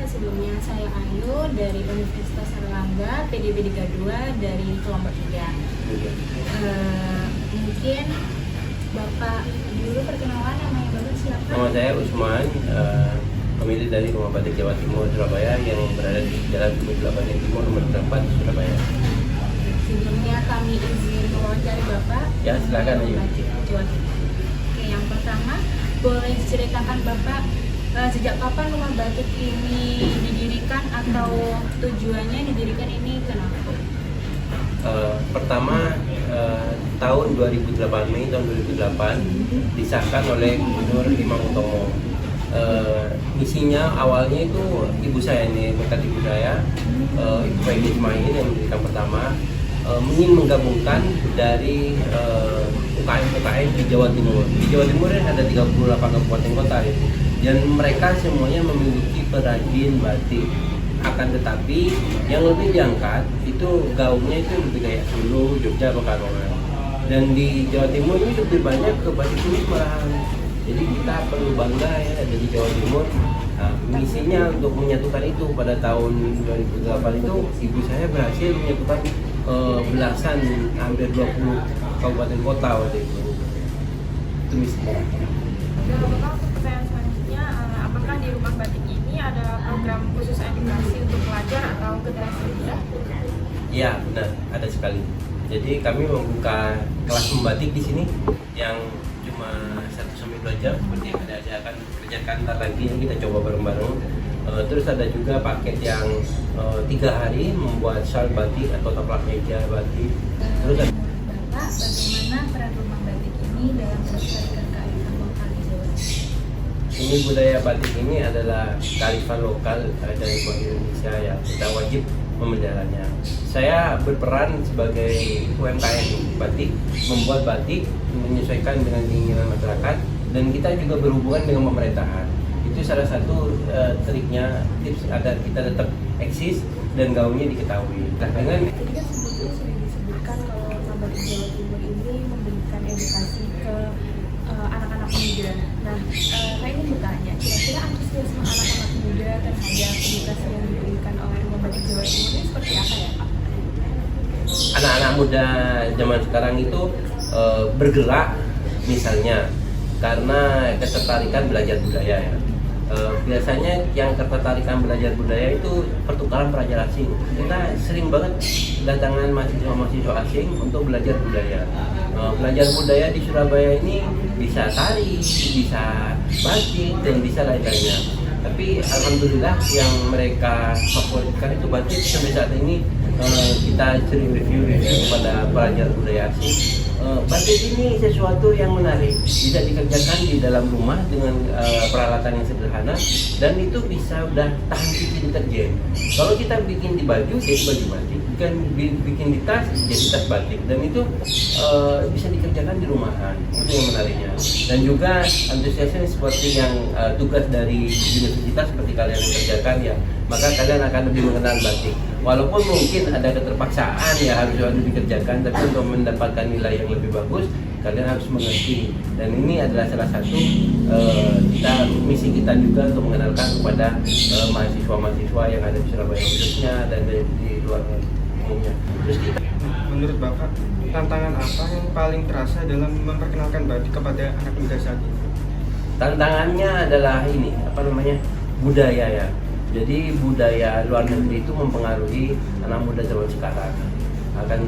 sebelumnya saya Ayu dari Universitas Erlangga, PDB 32 dari kelompok 3. Mungkin Bapak dulu perkenalan, namanya Bapak siapa? Nama saya Usman, pemilih dari Rumah Batik Jawa Timur, Surabaya yang berada di Jalan Bumi 8 Timur, nomor 4, Surabaya. Sebelumnya kami izin mewawancari Bapak. Ya, silakan Ayu. Oke, yang pertama boleh diceritakan Bapak sejak kapan Rumah Batik ini didirikan atau tujuannya didirikan ini kenapa? Pertama tahun 2008, Mei tahun 2008 disahkan oleh Gubernur Imam Utomo. Misinya awalnya itu ibu saya ini, berkat ibu saya, Ibu Faidi Ismail yang mendirikan pertama, ingin menggabungkan dari UKM-UKM di Jawa Timur. Di Jawa Timur ada 38 kabupaten kota itu, dan mereka semuanya memiliki perajin batik. Akan tetapi yang lebih diangkat itu gaungnya itu lebih kayak Solo, Jogja, Pekalongan. Dan di Jawa Timur ini lebih banyak ke batik tulis malahan. Jadi kita perlu bangga ya ada di Jawa Timur. Nah, misinya untuk menyatukan itu pada tahun 2008 itu ibu saya berhasil menyatukan belasan, hampir 20 kabupaten kota waktu itu. Itu misinya. Bapak, untuk pertanyaan selanjutnya, apakah di Rumah Batik ini ada program khusus edukasi untuk pelajar atau generasi muda? Iya, benar, ada sekali. Jadi kami membuka kelas membatik di sini yang cuma 1-2 jam seperti yang ada akan kerjakan ntar lagi yang kita coba bareng-bareng. Terus ada juga paket yang 3 hari membuat shawl batik atau taplak meja batik. Terus ada Bapak, bagaimana peran Rumah Batik ini dalam melestarikan kearifan lokal di Jawa Timur? ini budaya batik ini adalah kearifan lokal dari Bank Indonesia yang kita wajib memeliharanya. Saya berperan sebagai UMKM batik, membuat batik menyesuaikan dengan keinginan masyarakat, dan kita juga berhubungan dengan pemerintahan. Itu salah satu triknya, tips agar kita tetap eksis dan gaungnya diketahui. Nah, dengan Tadi kan sebelumnya sudah disebutkan kalau Rumah Batik Jawa Timur ini memberikan edukasi ke anak-anak muda. Nah, saya ingin bertanya, kira-kira antusiasme anak-anak muda terhadap edukasi yang diberikan oleh Rumah Batik Jawa Timur ini seperti apa ya Pak? anak-anak muda zaman sekarang itu bergerak misalnya karena ketertarikan belajar budaya ya. Biasanya yang ketertarikan belajar budaya itu pertukaran pelajar asing. Kita sering banget kedatangan mahasiswa-mahasiswa asing untuk belajar budaya. Belajar budaya di Surabaya ini bisa tari, bisa batik, dan bisa lain-lainnya. Tapi alhamdulillah yang mereka favoritkan itu batik. Sampai saat ini kita sering review kepada pelajar budaya asing. Batik ini sesuatu yang menarik, bisa dikerjakan di dalam rumah dengan peralatan yang sederhana, dan itu bisa udah tahan cuci deterjen. Kalau kita bikin di baju, jadi baju batik, bikin di tas, jadi tas batik, dan itu bisa dikerjakan di rumahan. Itu yang menariknya. Dan juga antusiasnya seperti yang tugas dari universitas seperti kalian yang kerjakan ya, maka kalian akan lebih mengenal batik. Walaupun mungkin ada keterpaksaan ya harus dikerjakan, tapi untuk mendapatkan nilai yang lebih bagus kalian harus mengerti. Dan ini adalah salah satu misi kita juga untuk mengenalkan kepada mahasiswa-mahasiswa yang ada di Surabaya khususnya dan di luar umumnya. Terus kita, menurut Bapak, tantangan apa yang paling terasa dalam memperkenalkan batik kepada anak muda saat ini? tantangannya adalah ini budaya ya. Jadi budaya luar negeri itu mempengaruhi anak muda zaman sekarang. Akan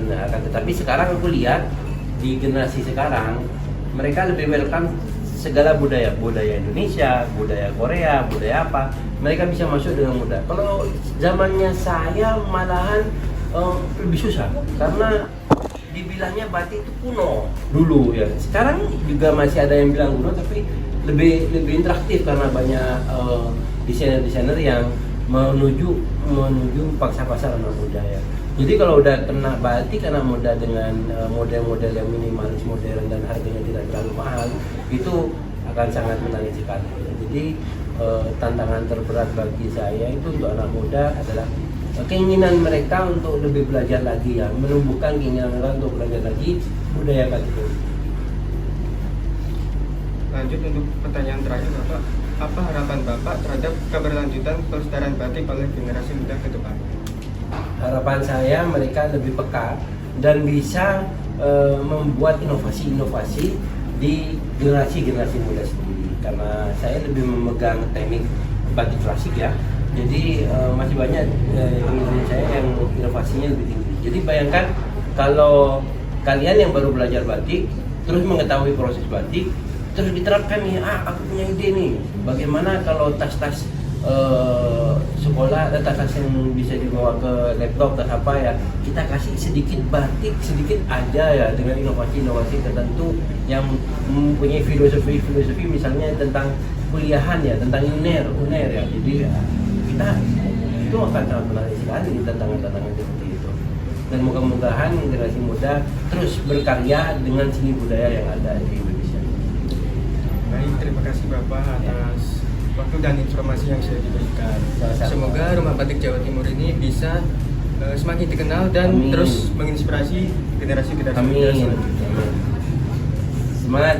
tetapi sekarang aku lihat di generasi sekarang mereka lebih welcome segala budaya Indonesia, budaya Korea, budaya apa, mereka bisa masuk dengan mudah. Kalau zamannya saya malahan lebih susah karena dibilangnya batik itu kuno dulu ya. Sekarang juga masih ada yang bilang kuno, tapi lebih interaktif karena banyak desainer-desainer yang menuju paksa pasar anak muda ya. Jadi kalau udah kena batik anak muda dengan model-model yang minimalis, modern, dan harganya tidak terlalu mahal, itu akan sangat menarik sekali. Jadi tantangan terberat bagi saya itu untuk anak muda adalah keinginan mereka untuk lebih belajar lagi ya, menumbuhkan keinginan mereka untuk belajar lagi budaya batik. lanjut untuk pertanyaan terakhir Bapak, apa harapan Bapak terhadap keberlanjutan pelestarian batik oleh generasi muda ke depan? Harapan saya mereka lebih peka dan bisa membuat inovasi-inovasi di generasi-generasi muda sendiri. Karena saya lebih memegang teknik batik klasik ya. Jadi masih banyak teman-teman saya yang inovasinya lebih tinggi. Jadi bayangkan kalau kalian yang baru belajar batik, terus mengetahui proses batik, terus diterapkan nih, aku punya ide nih, bagaimana kalau tas-tas sekolah, tas-tas yang bisa dibawa ke laptop, tas apa ya, kita kasih sedikit batik, sedikit aja ya, dengan inovasi-inovasi tertentu yang mempunyai filosofi misalnya tentang kuliahan ya, tentang uner ya, jadi kita itu akan sangat menarik sekali tantangan-tantangan seperti itu. Dan mudah-mudahan generasi muda terus berkarya dengan seni budaya yang ada di Indonesia. Baik, terima kasih Bapak atas waktu dan informasi yang sudah diberikan. Sama-sama. Semoga Rumah Batik Jawa Timur ini bisa semakin dikenal dan Amin. terus menginspirasi generasi-generasi muda Amin. selanjutnya. Semangat.